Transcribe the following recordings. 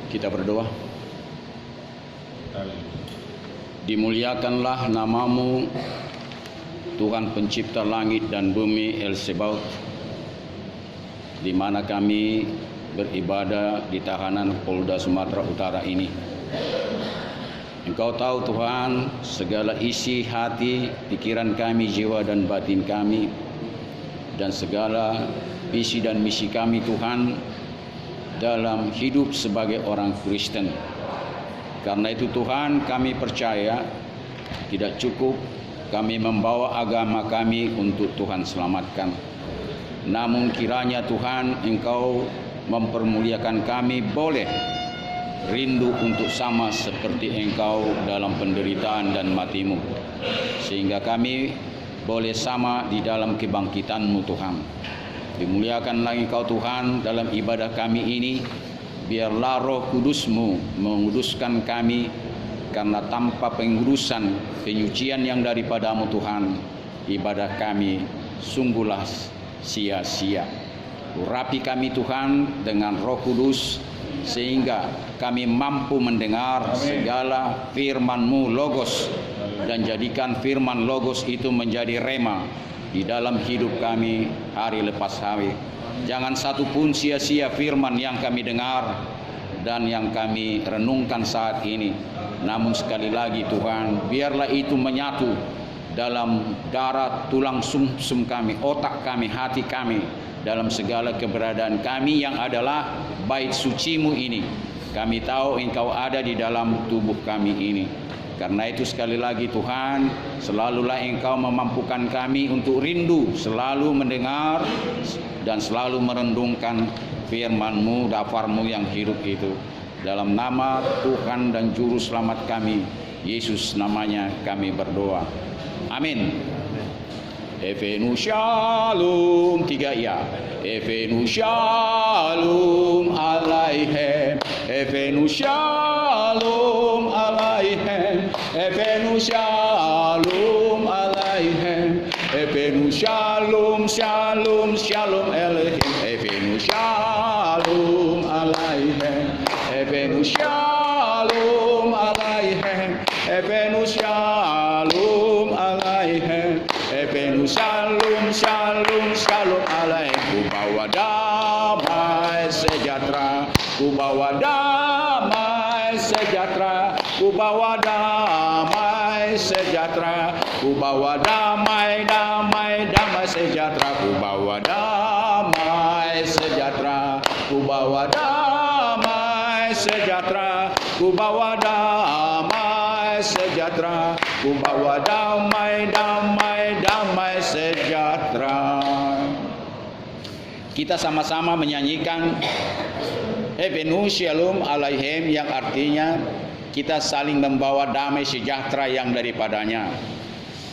Kita berdoa. Dimuliakanlah namamu, Tuhan pencipta langit dan bumi El Sebaot, di mana kami beribadah di tahanan Polda Sumatera Utara ini. Engkau tahu Tuhan segala isi hati, pikiran kami, jiwa dan batin kami, dan segala visi dan misi kami Tuhan dalam hidup sebagai orang Kristen. Karena itu Tuhan, kami percaya tidak cukup kami membawa agama kami untuk Tuhan selamatkan. Namun kiranya Tuhan Engkau mempermuliakan kami boleh rindu untuk sama seperti Engkau dalam penderitaan dan matimu, sehingga kami boleh sama di dalam kebangkitan-Mu Tuhan. Dimuliakanlah Engkau Tuhan dalam ibadah kami ini. Biarlah Roh Kudus-Mu menguduskan kami, karena tanpa pengudusan, penyucian yang daripada-Mu Tuhan, ibadah kami sungguhlah sia-sia. Urapi kami Tuhan dengan Roh Kudus, sehingga kami mampu mendengar segala firman-Mu Logos, dan jadikan firman Logos itu menjadi rema di dalam hidup kami hari lepas hari. Jangan satu pun sia-sia firman yang kami dengar dan yang kami renungkan saat ini. Namun sekali lagi Tuhan, biarlah itu menyatu dalam darah, tulang sumsum kami, otak kami, hati kami, dalam segala keberadaan kami yang adalah bait suci-Mu ini. Kami tahu Engkau ada di dalam tubuh kami ini. Karena itu sekali lagi Tuhan, selalulah Engkau memampukan kami untuk rindu, selalu mendengar dan selalu merendungkan firman-Mu, dafar-Mu yang hidup itu. Dalam nama Tuhan dan Juru Selamat kami, Yesus namanya kami berdoa. Amin. Evenu Shalom, 3 ya. Evenu Shalom Alaihem. Evenu Shalom Alaihem. Evenu Shalom Alaihem. Evenu Shalom, Shalom, Shalom Alaihem. Evenu Shalom Alaihem. Evenu Shalom Alaihem. Evenu Shalom Alaihem. Evenu Shalom, Shalom, Shalom Alaihem. Ku bawa damai sejahtera, ku bawa damai sejahtera, ku bawa damai sejahtera, ku bawa damai, damai, damai sejahtera, ku bawa damai sejahtera, ku bawa damai sejahtera, ku bawa damai sejahtera, ku bawa damai, damai, damai sejahtera. Kita sama-sama menyanyikan Evenu Shalom Alaihem, yang artinya kita saling membawa damai sejahtera yang daripadanya.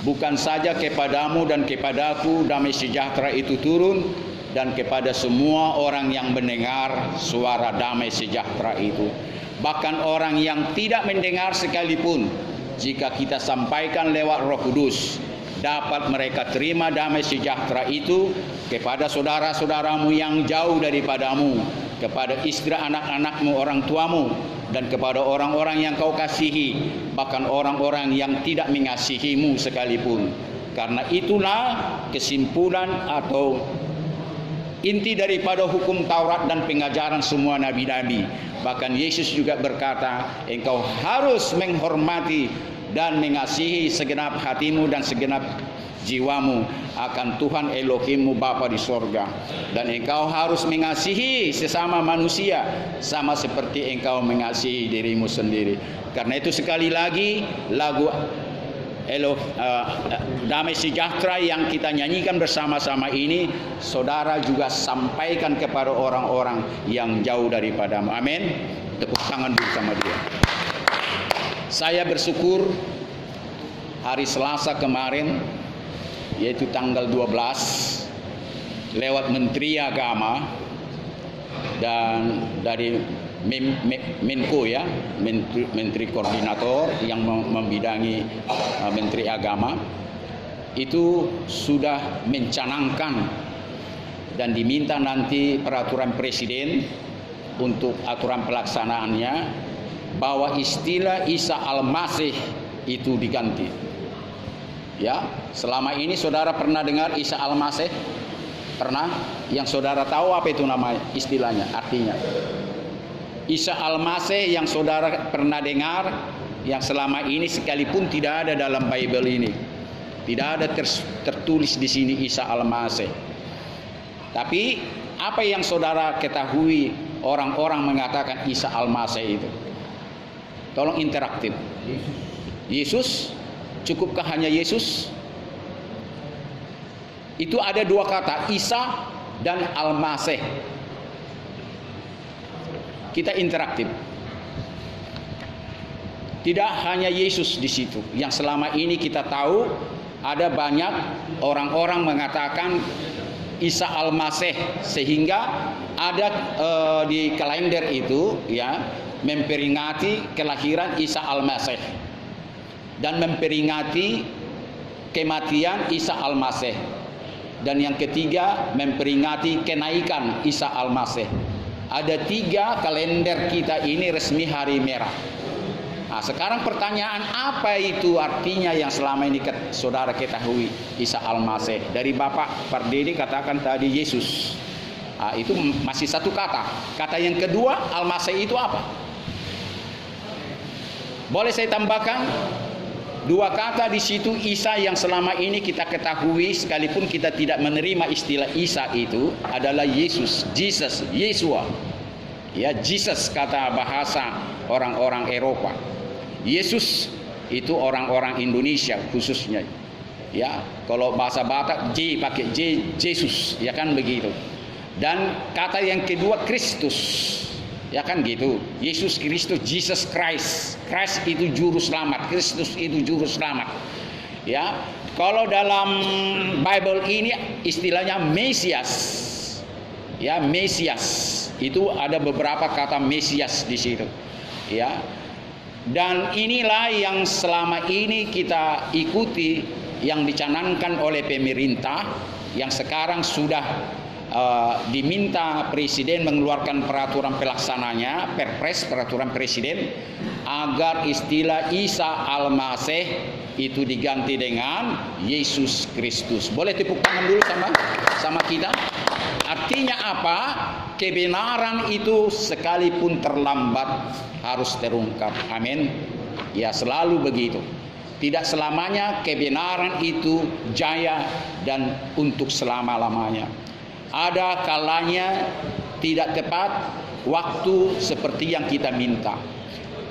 Bukan saja kepadamu dan kepadaku damai sejahtera itu turun, dan kepada semua orang yang mendengar suara damai sejahtera itu. Bahkan orang yang tidak mendengar sekalipun, jika kita sampaikan lewat Roh Kudus, dapat mereka terima damai sejahtera itu kepada saudara-saudaramu yang jauh daripadamu, kepada istri anak-anakmu, orang tuamu, dan kepada orang-orang yang kau kasihi, bahkan orang-orang yang tidak mengasihimu sekalipun. Karena itulah kesimpulan atau inti daripada hukum Taurat dan pengajaran semua nabi-nabi. Bahkan Yesus juga berkata, engkau harus menghormati dan mengasihi segenap hatimu dan segenap jiwamu akan Tuhan Elohimmu Bapa di sorga. Dan engkau harus mengasihi sesama manusia sama seperti engkau mengasihi dirimu sendiri. Karena itu sekali lagi lagu damai sejahtera yang kita nyanyikan bersama-sama ini, saudara juga sampaikan kepada orang-orang yang jauh daripadamu. Amin. Tepuk tangan bersama dia. Saya bersyukur hari Selasa kemarin, yaitu tanggal 12, lewat Menteri Agama dan dari Menko ya, Menteri Koordinator yang membidangi Menteri Agama, itu sudah mencanangkan dan diminta nanti peraturan Presiden untuk aturan pelaksanaannya bahwa istilah Isa Al-Masih itu diganti. Ya, selama ini saudara pernah dengar Isa Al-Masih? Pernah? Yang saudara tahu apa itu nama istilahnya, artinya? Isa Al-Masih yang saudara pernah dengar, yang selama ini sekalipun tidak ada dalam Bible ini. Tidak ada tertulis di sini Isa Al-Masih. Tapi apa yang saudara ketahui orang-orang mengatakan Isa Al-Masih itu? Tolong interaktif. Yesus, cukupkah hanya Yesus? Itu ada dua kata, Isa dan Al-Masih. Kita interaktif. Tidak hanya Yesus di situ. Yang selama ini kita tahu ada banyak orang-orang mengatakan Isa Al-Masih, sehingga ada di kalender itu ya memperingati kelahiran Isa Al-Masih dan memperingati kematian Isa Al-Masih, dan yang ketiga memperingati kenaikan Isa Al-Masih. Ada 3 kalender kita ini resmi hari merah. Nah, sekarang pertanyaan, apa itu artinya yang selama ini saudara ketahui Isa Al-Masih? Dari Bapak Pardede katakan tadi Yesus. Nah, itu masih satu kata. Kata yang kedua, Al-Masih itu apa? Boleh saya tambahkan 2 kata di situ. Isa yang selama ini kita ketahui, sekalipun kita tidak menerima istilah Isa itu, adalah Yesus, Jesus, Yesua. Ya, Jesus kata bahasa orang-orang Eropa. Yesus itu orang-orang Indonesia khususnya. Ya, kalau bahasa Batak J pakai J, Jesus, ya kan begitu. Dan kata yang kedua Kristus. Ya kan gitu. Yesus Kristus, Jesus Christ. Christ itu juru selamat, Kristus itu juru selamat. Ya, kalau dalam Bible ini istilahnya Mesias. Ya, Mesias. Itu ada beberapa kata Mesias di situ. Ya. Dan inilah yang selama ini kita ikuti, yang dicanangkan oleh pemerintah, yang sekarang sudah diminta presiden mengeluarkan peraturan pelaksananya, Perpres, peraturan presiden, agar istilah Isa Al-Masih itu diganti dengan Yesus Kristus. Boleh tepuk tangan dulu sama kita? Artinya apa? Kebenaran itu sekalipun terlambat harus terungkap. Amin. Ya, selalu begitu. Tidak selamanya kebenaran itu jaya dan untuk selama-lamanya. Ada kalanya tidak tepat waktu seperti yang kita minta.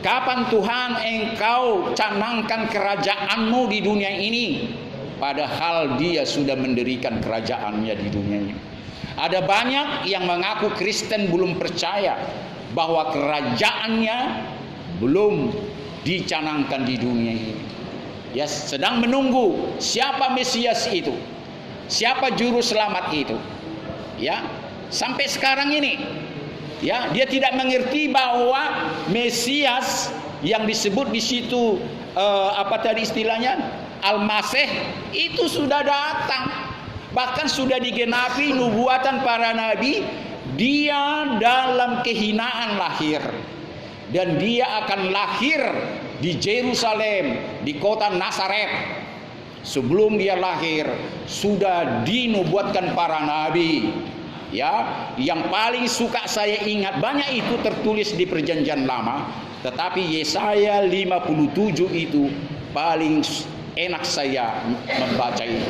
Kapan Tuhan engkau canangkan kerajaanmu di dunia ini? Padahal dia sudah mendirikan kerajaannya di dunia ini. Ada banyak yang mengaku Kristen belum percaya bahwa kerajaannya belum dicanangkan di dunia ini. Ya, sedang menunggu siapa Mesias itu, siapa juru selamat itu. Ya, sampai sekarang ini, ya, dia tidak mengerti bahwa Mesias yang disebut di situ apa tadi istilahnya Al-Masih itu sudah datang, bahkan sudah digenapi nubuatan para nabi. Dia dalam kehinaan lahir, dan dia akan lahir di Yerusalem, di kota Nazaret. Sebelum dia lahir sudah dinubuatkan para nabi. Ya, yang paling suka saya ingat, banyak itu tertulis di Perjanjian Lama, tetapi Yesaya 57 itu paling enak saya membaca itu.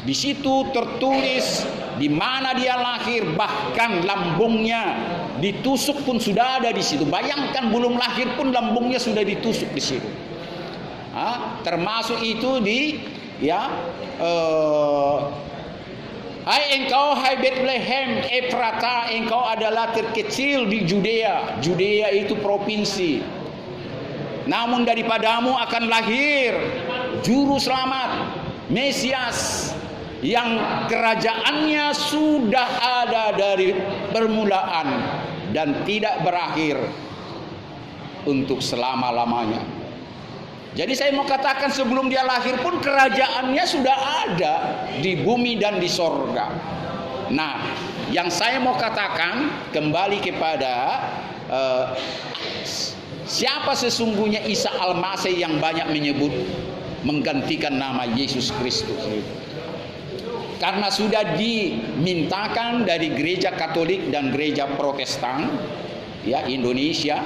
Di situ tertulis di mana dia lahir, bahkan lambungnya ditusuk pun sudah ada di situ. Bayangkan belum lahir pun lambungnya sudah ditusuk di situ. Termasuk itu di hai engkau hai Bethlehem Efrata, engkau adalah terkecil di Judea. Judea itu provinsi. Namun daripadamu akan lahir juru selamat, Mesias, yang kerajaannya sudah ada dari permulaan dan tidak berakhir untuk selama-lamanya. Jadi saya mau katakan, sebelum dia lahir pun kerajaannya sudah ada di bumi dan di sorga. Nah, yang saya mau katakan kembali kepada siapa sesungguhnya Isa Al-Masih yang banyak menyebut menggantikan nama Yesus Kristus. Karena sudah dimintakan dari gereja Katolik dan gereja Protestan ya Indonesia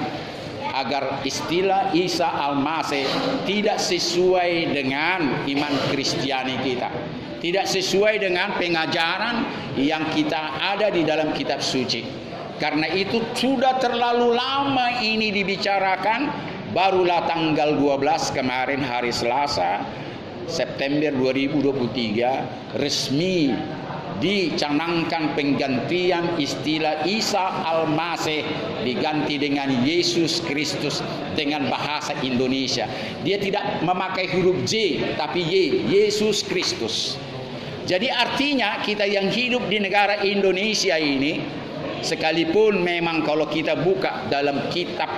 agar istilah Isa Al-Masih tidak sesuai dengan iman Kristiani kita, tidak sesuai dengan pengajaran yang kita ada di dalam kitab suci. Karena itu sudah terlalu lama ini dibicarakan, barulah tanggal 12 kemarin hari Selasa September 2023 resmi dicanangkan penggantian istilah Isa Al-Masih diganti dengan Yesus Kristus dengan bahasa Indonesia. Dia tidak memakai huruf J tapi Y, Yesus Kristus. Jadi artinya kita yang hidup di negara Indonesia ini, sekalipun memang kalau kita buka dalam kitab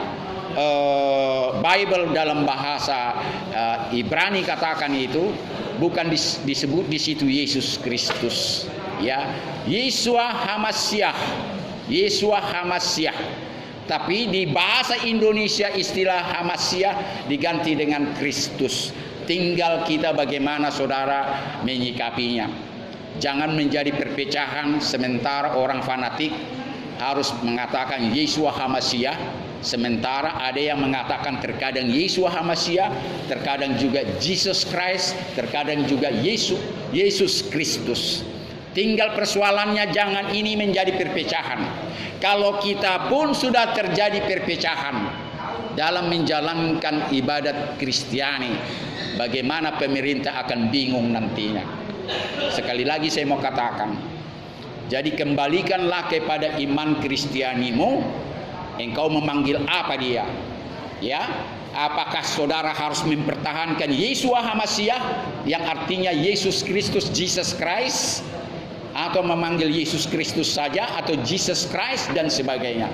Bible dalam bahasa Ibrani katakan itu bukan disebut di situ Yesus Kristus ya, Yeshua HaMashiach, Yeshua HaMashiach. Tapi di bahasa Indonesia istilah HaMashiach diganti dengan Kristus. Tinggal kita bagaimana saudara menyikapinya. Jangan menjadi perpecahan sementara orang fanatik harus mengatakan Yeshua HaMashiach, sementara ada yang mengatakan terkadang Yeshua HaMashiach, terkadang juga Jesus Christ, terkadang juga Yesus Kristus. Tinggal persoalannya jangan ini menjadi perpecahan. Kalau kita pun sudah terjadi perpecahan dalam menjalankan ibadat Kristiani, bagaimana pemerintah akan bingung nantinya. Sekali lagi saya mau katakan, jadi kembalikanlah kepada iman Kristianimu. Engkau memanggil apa dia? Ya, apakah saudara harus mempertahankan Yeshua HaMashiach yang artinya Yesus Kristus, Jesus Christ, atau memanggil Yesus Kristus saja atau Jesus Christ dan sebagainya?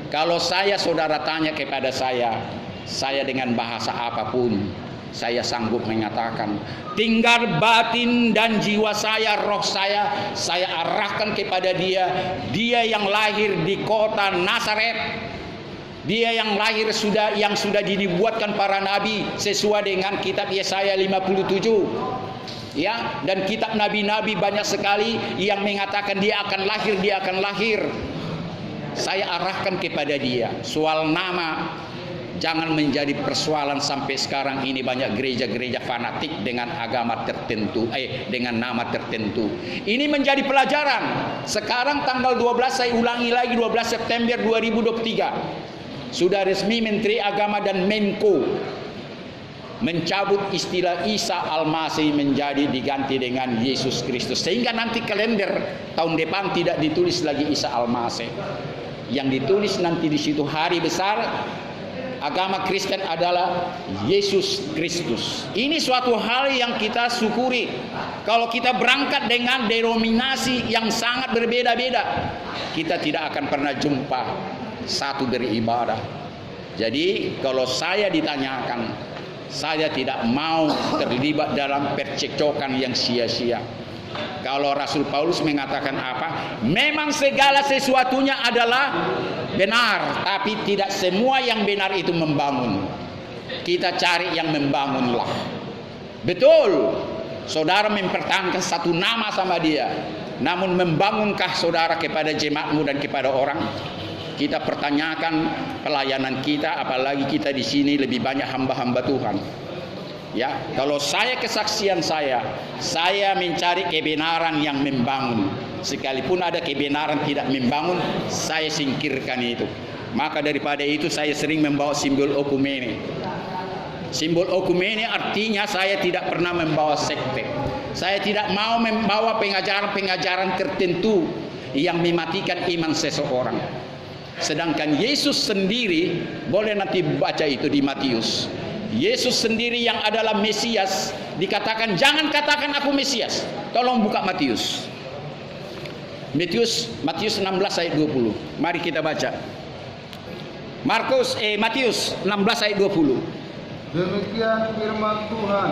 Kalau saudara tanya kepada saya dengan bahasa apapun, saya sanggup mengatakan, tinggal batin dan jiwa saya, roh saya arahkan kepada dia yang lahir di kota Nazaret, dia yang lahir yang sudah dibuatkan para nabi sesuai dengan kitab Yesaya 57 ya, dan kitab nabi-nabi banyak sekali yang mengatakan dia akan lahir. Saya arahkan kepada dia. Soal nama jangan menjadi persoalan sampai sekarang ini banyak gereja-gereja fanatik dengan agama tertentu, dengan nama tertentu. Ini menjadi pelajaran. Sekarang tanggal 12, saya ulangi lagi, 12 September 2023. Sudah resmi Menteri Agama dan Menko mencabut istilah Isa Al-Masih menjadi diganti dengan Yesus Kristus. Sehingga nanti kalender tahun depan tidak ditulis lagi Isa Al-Masih. Yang ditulis nanti di situ hari besar agama Kristen adalah Yesus Kristus. Ini suatu hal yang kita syukuri. Kalau kita berangkat dengan denominasi yang sangat berbeda-beda, kita tidak akan pernah jumpa satu beribadah. Jadi kalau saya ditanyakan, saya tidak mau terlibat dalam percekcokan yang sia-sia. Kalau Rasul Paulus mengatakan apa? Memang segala sesuatunya adalah benar, tapi tidak semua yang benar itu membangun. Kita cari yang membangunlah. Betul, saudara mempertahankan satu nama sama dia, namun membangunkah saudara kepada jemaatmu dan kepada orang? Kita pertanyakan pelayanan kita, apalagi kita di sini lebih banyak hamba-hamba Tuhan. Ya, kalau kesaksian saya mencari kebenaran yang membangun. Sekalipun ada kebenaran tidak membangun, saya singkirkan itu. Maka daripada itu saya sering membawa simbol okumene. Simbol okumene artinya saya tidak pernah membawa sekte. Saya tidak mau membawa pengajaran-pengajaran tertentu yang mematikan iman seseorang. Sedangkan Yesus sendiri, boleh nanti baca itu di Matius. Yesus sendiri yang adalah Mesias dikatakan jangan katakan aku Mesias. Tolong buka Matius. Matius 16 ayat 20. Mari kita baca. Matius 16 ayat 20. Demikian firman Tuhan.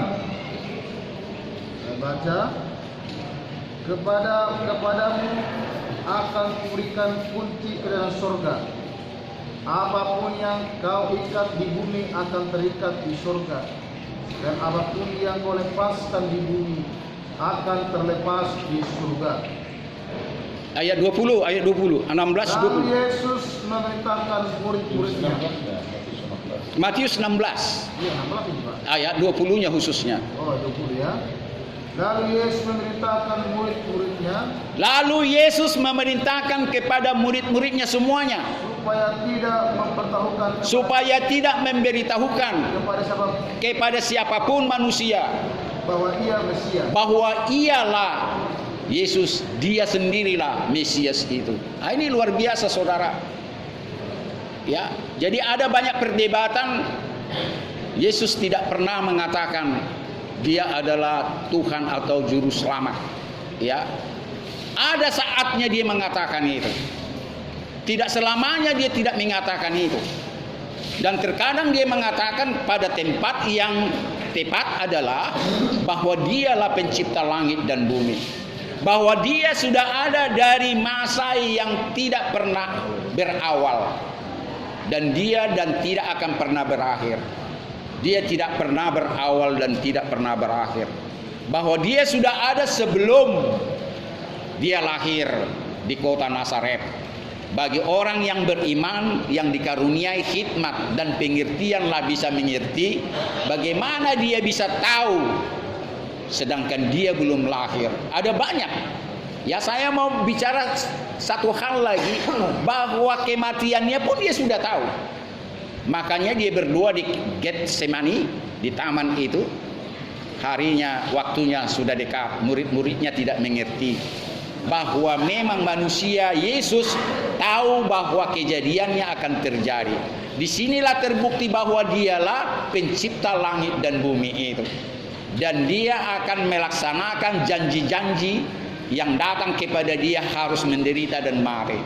Saya baca. Kepadamu akan kuberikan kunci ke dalam surga. Apapun yang kau ikat di bumi akan terikat di surga, dan apapun yang kau lepaskan di bumi akan terlepas di surga. Ayat 20, 16, Lalu 20. Yesus memerintahkan murid-muridnya. Matius 16, Iya, 16 ini, Pak. ayat 20-nya khususnya. Oh, 20 ya. Lalu Yesus memerintahkan murid-muridnya Lalu Yesus memerintahkan kepada murid-muridnya semuanya supaya tidak memberitahukan kepada siapapun manusia bahwa ia Mesias. bahwa ialah Yesus, dia sendirilah Mesias itu. Nah, ini luar biasa saudara. Ya, jadi ada banyak perdebatan. Yesus tidak pernah mengatakan dia adalah Tuhan atau juru selamat. Ya. Ada saatnya dia mengatakan itu. Tidak selamanya dia tidak mengatakan itu. Dan terkadang dia mengatakan pada tempat yang tepat adalah bahwa dialah pencipta langit dan bumi. Bahwa dia sudah ada dari masa yang tidak pernah berawal. Dan dia tidak akan pernah berakhir. Dia tidak pernah berawal dan tidak pernah berakhir. Bahwa dia sudah ada sebelum dia lahir di kota Nazaret. Bagi orang yang beriman, yang dikaruniai hikmat dan pengertianlah bisa mengerti bagaimana dia bisa tahu sedangkan dia belum lahir. Ada banyak. Ya, saya mau bicara satu hal lagi, bahwa kematiannya pun dia sudah tahu. Makanya dia berdoa di Getsemani, di taman itu. Harinya, waktunya sudah dekat. Murid-muridnya tidak mengerti bahwa memang manusia Yesus tahu bahwa kejadiannya akan terjadi. Disinilah terbukti bahwa dialah pencipta langit dan bumi itu. Dan dia akan melaksanakan janji-janji yang datang kepada dia harus menderita dan mati.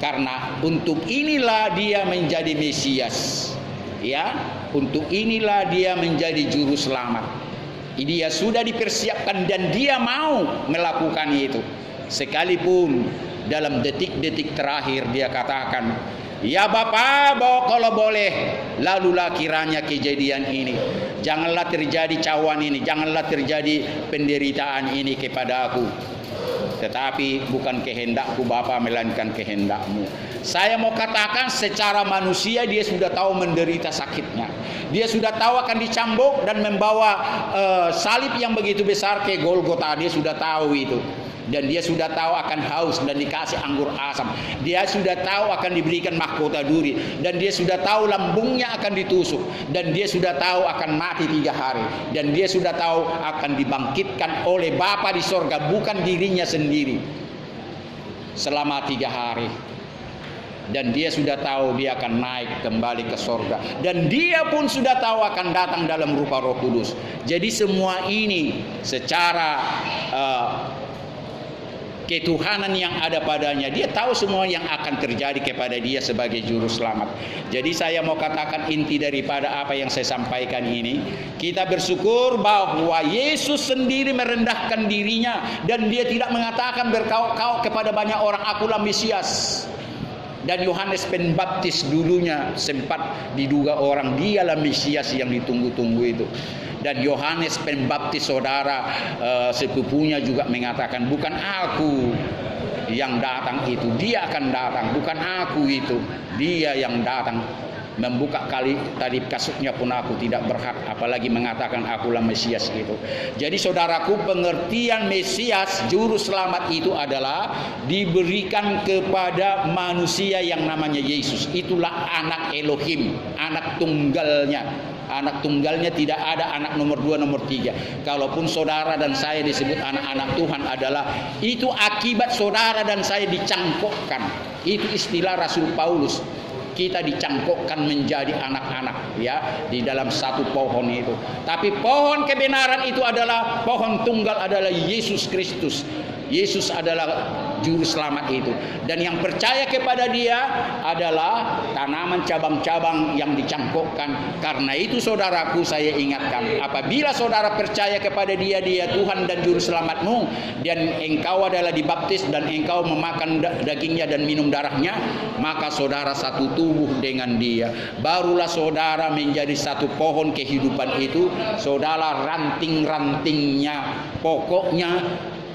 Karena untuk inilah dia menjadi Mesias. Ya, untuk inilah dia menjadi juru selamat. Dia sudah dipersiapkan dan dia mau melakukan itu. Sekalipun dalam detik-detik terakhir dia katakan, "Ya Bapa, kalau boleh, lalulah kiranya kejadian ini. Janganlah terjadi cawan ini, janganlah terjadi penderitaan ini kepada aku. Tetapi bukan kehendakku Bapa, melainkan kehendakmu." Saya mau katakan secara manusia dia sudah tahu menderita sakitnya. Dia sudah tahu akan dicambuk dan membawa salib yang begitu besar ke Golgota. Dia sudah tahu itu. Dan dia sudah tahu akan haus dan dikasih anggur asam. Dia sudah tahu akan diberikan mahkota duri. Dan dia sudah tahu lambungnya akan ditusuk. Dan dia sudah tahu akan mati 3 hari. Dan dia sudah tahu akan dibangkitkan oleh Bapa di sorga, bukan dirinya sendiri, selama 3 hari. Dan dia sudah tahu dia akan naik kembali ke sorga. Dan dia pun sudah tahu akan datang dalam rupa Roh Kudus. Jadi semua ini secara ketuhanan yang ada padanya, dia tahu semua yang akan terjadi kepada dia sebagai juru selamat. Jadi saya mau katakan inti daripada apa yang saya sampaikan ini, kita bersyukur bahwa Yesus sendiri merendahkan dirinya dan dia tidak mengatakan berkauk-kauk kepada banyak orang, "Akulah Mesias." Dan Yohanes Pembaptis dulunya sempat diduga orang dialah Mesias yang ditunggu-tunggu itu. Dan Yohanes Pembaptis saudara sepupunya juga mengatakan, "Bukan aku yang datang itu, dia akan datang. Bukan aku itu, dia yang datang. Membuka tali kasutnya pun aku tidak berhak, apalagi mengatakan akulah Mesias itu." Jadi saudaraku, pengertian Mesias juru selamat itu adalah diberikan kepada manusia yang namanya Yesus. Itulah anak Elohim, anak tunggalnya. Anak tunggalnya, tidak ada anak nomor 2, nomor 3. Kalaupun saudara dan saya disebut anak-anak Tuhan adalah itu akibat saudara dan saya dicangkokkan. Itu istilah Rasul Paulus. Kita dicangkokkan menjadi anak-anak, ya, di dalam satu pohon itu. Tapi pohon kebenaran itu adalah pohon tunggal adalah Yesus Kristus. Yesus adalah juru selamat itu. Dan yang percaya kepada dia adalah tanaman cabang-cabang yang dicangkokkan. Karena itu saudaraku, saya ingatkan, apabila saudara percaya kepada dia Tuhan dan juru selamatmu, dan engkau adalah dibaptis dan engkau memakan dagingnya dan minum darahnya, maka saudara satu tubuh dengan dia. Barulah saudara menjadi satu pohon kehidupan itu. Saudara ranting-rantingnya, pokoknya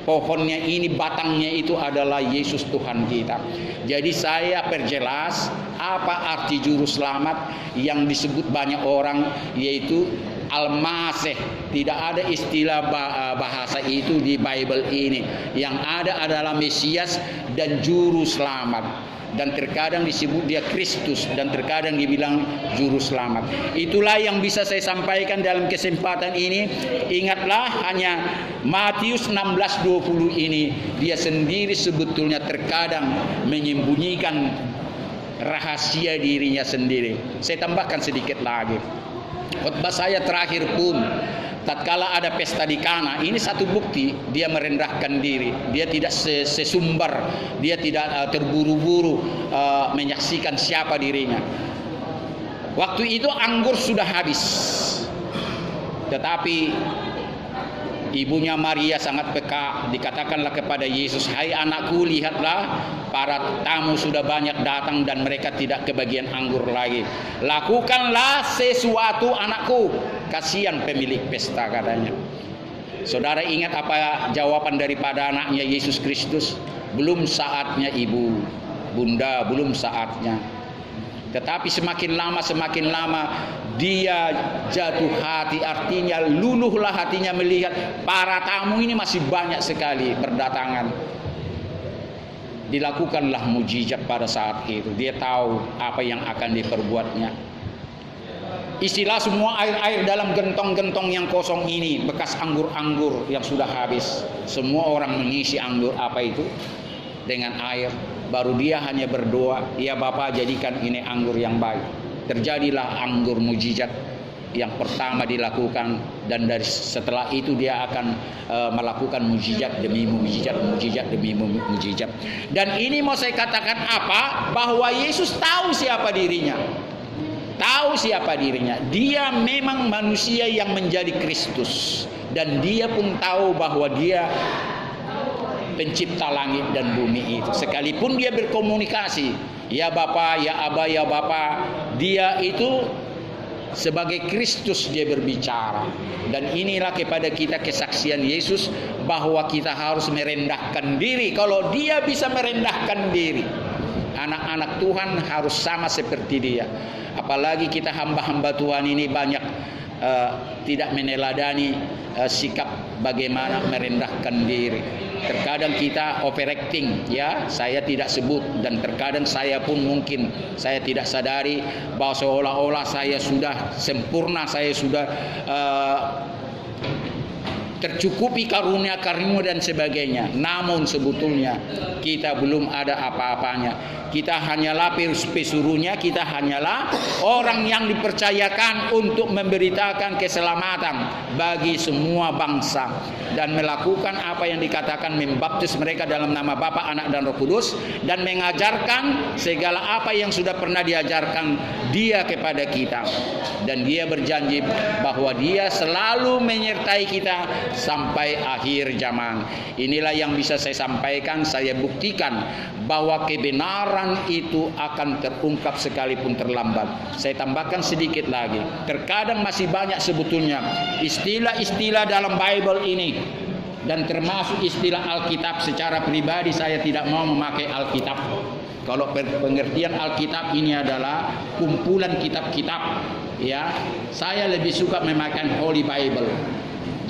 pohonnya ini, batangnya itu adalah Yesus Tuhan kita. Jadi saya perjelas apa arti juru selamat yang disebut banyak orang, yaitu Al-Masih. Tidak ada istilah bahasa itu di Bible ini. Yang ada adalah Mesias dan juru selamat. Dan terkadang disebut dia Kristus, dan terkadang dibilang juru selamat. Itulah yang bisa saya sampaikan dalam kesempatan ini. Ingatlah, hanya Matius 16:20 ini, dia sendiri sebetulnya terkadang menyembunyikan rahasia dirinya sendiri. Saya tambahkan sedikit lagi. Khotbah saya terakhir pun, tatkala ada pesta di Kana, ini satu bukti dia merendahkan diri. Dia tidak sesumbar, dia tidak terburu-buru menyaksikan siapa dirinya. Waktu itu anggur sudah habis, tetapi ibunya Maria sangat peka. Dikatakanlah kepada Yesus, "Hai anakku, lihatlah para tamu sudah banyak datang dan mereka tidak kebagian anggur lagi. Lakukanlah sesuatu anakku, kasihan pemilik pesta," katanya. Saudara ingat apa jawaban daripada anaknya Yesus Kristus? "Belum saatnya ibu, bunda, belum saatnya." Tetapi semakin lama dia jatuh hati, artinya luluhlah hatinya melihat para tamu ini masih banyak sekali berdatangan. Dilakukanlah mujizat pada saat itu. Dia tahu apa yang akan diperbuatnya. Istilah semua air-air dalam gentong-gentong yang kosong ini, bekas anggur-anggur yang sudah habis. Semua orang mengisi anggur apa itu dengan air. Baru dia hanya berdoa, "Ya Bapa, jadikan ini anggur yang baik." Terjadilah anggur mujizat yang pertama dilakukan, dan setelah itu dia akan melakukan mujizat demi mujizat, mujizat demi mujizat. Dan ini mau saya katakan apa? Bahwa Yesus tahu siapa dirinya. Tahu siapa dirinya. Dia memang manusia yang menjadi Kristus, dan dia pun tahu bahwa dia pencipta langit dan bumi itu. Sekalipun dia berkomunikasi, "Ya Bapa, ya Aba, ya Bapa," dia itu sebagai Kristus dia berbicara. Dan inilah kepada kita kesaksian Yesus bahwa kita harus merendahkan diri. Kalau dia bisa merendahkan diri, anak-anak Tuhan harus sama seperti dia. Apalagi kita hamba-hamba Tuhan ini banyak tidak meneladani sikap bagaimana merendahkan diri. Terkadang kita overacting, ya, saya tidak sebut, dan terkadang saya pun mungkin saya tidak sadari bahwa seolah-olah saya sudah sempurna, saya sudah tercukupi karunia-karunia dan sebagainya. Namun sebetulnya kita belum ada apa-apanya. Kita hanyalah pesuruhnya, kita hanyalah orang yang dipercayakan untuk memberitakan keselamatan bagi semua bangsa dan melakukan apa yang dikatakan, membaptis mereka dalam nama Bapa, Anak dan Roh Kudus, dan mengajarkan segala apa yang sudah pernah diajarkan dia kepada kita. Dan dia berjanji bahwa dia selalu menyertai kita sampai akhir zaman. Inilah yang bisa saya sampaikan, saya buktikan bahwa kebenaran itu akan terungkap sekalipun terlambat. Saya tambahkan sedikit lagi. Terkadang masih banyak sebetulnya istilah-istilah dalam Bible ini, dan termasuk istilah Alkitab. Secara pribadi saya tidak mau memakai Alkitab. Kalau pengertian Alkitab ini adalah kumpulan kitab-kitab, ya, saya lebih suka memakai Holy Bible.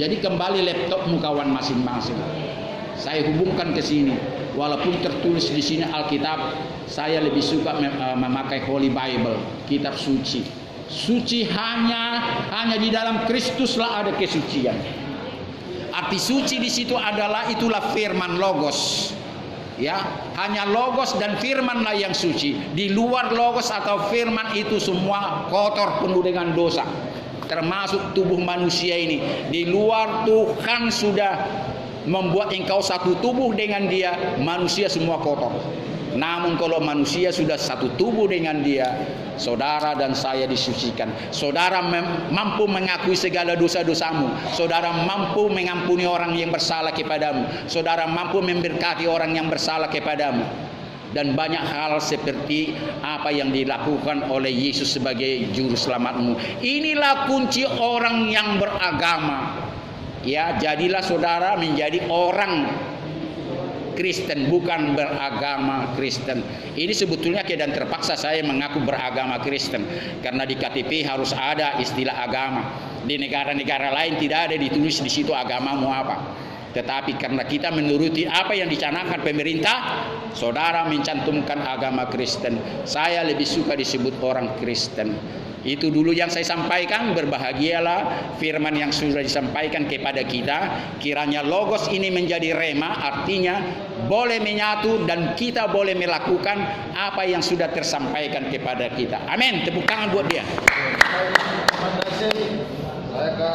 Jadi kembali laptopmu kawan masing-masing. Saya hubungkan ke sini. Walaupun tertulis di sini Alkitab, saya lebih suka memakai Holy Bible, kitab suci. Suci hanya di dalam Kristuslah ada kesucian. Arti suci di situ adalah itulah firman logos. Ya, hanya logos dan firmanlah yang suci. Di luar logos atau firman itu semua kotor, penuh dengan dosa. Termasuk tubuh manusia ini. Di luar Tuhan sudah membuat engkau satu tubuh dengan dia, manusia semua kotor. Namun kalau manusia sudah satu tubuh dengan dia, saudara dan saya disucikan. Saudara mampu mengakui segala dosa-dosamu. Saudara mampu mengampuni orang yang bersalah kepadamu. Saudara mampu memberkati orang yang bersalah kepadamu. Dan banyak hal seperti apa yang dilakukan oleh Yesus sebagai juru selamatmu. Inilah kunci orang yang beragama. Ya, jadilah saudara menjadi orang Kristen, bukan beragama Kristen. Ini sebetulnya keadaan terpaksa saya mengaku beragama Kristen, karena di KTP harus ada istilah agama. Di negara-negara lain tidak ada ditulis di situ agamamu apa. Tetapi karena kita menuruti apa yang dicanangkan pemerintah, saudara mencantumkan agama Kristen. Saya lebih suka disebut orang Kristen. Itu dulu yang saya sampaikan. Berbahagialah firman yang sudah disampaikan kepada kita. Kiranya logos ini menjadi rema, artinya boleh menyatu dan kita boleh melakukan apa yang sudah tersampaikan kepada kita. Amin. Tepuk tangan buat dia. Terima kasih. Saya akan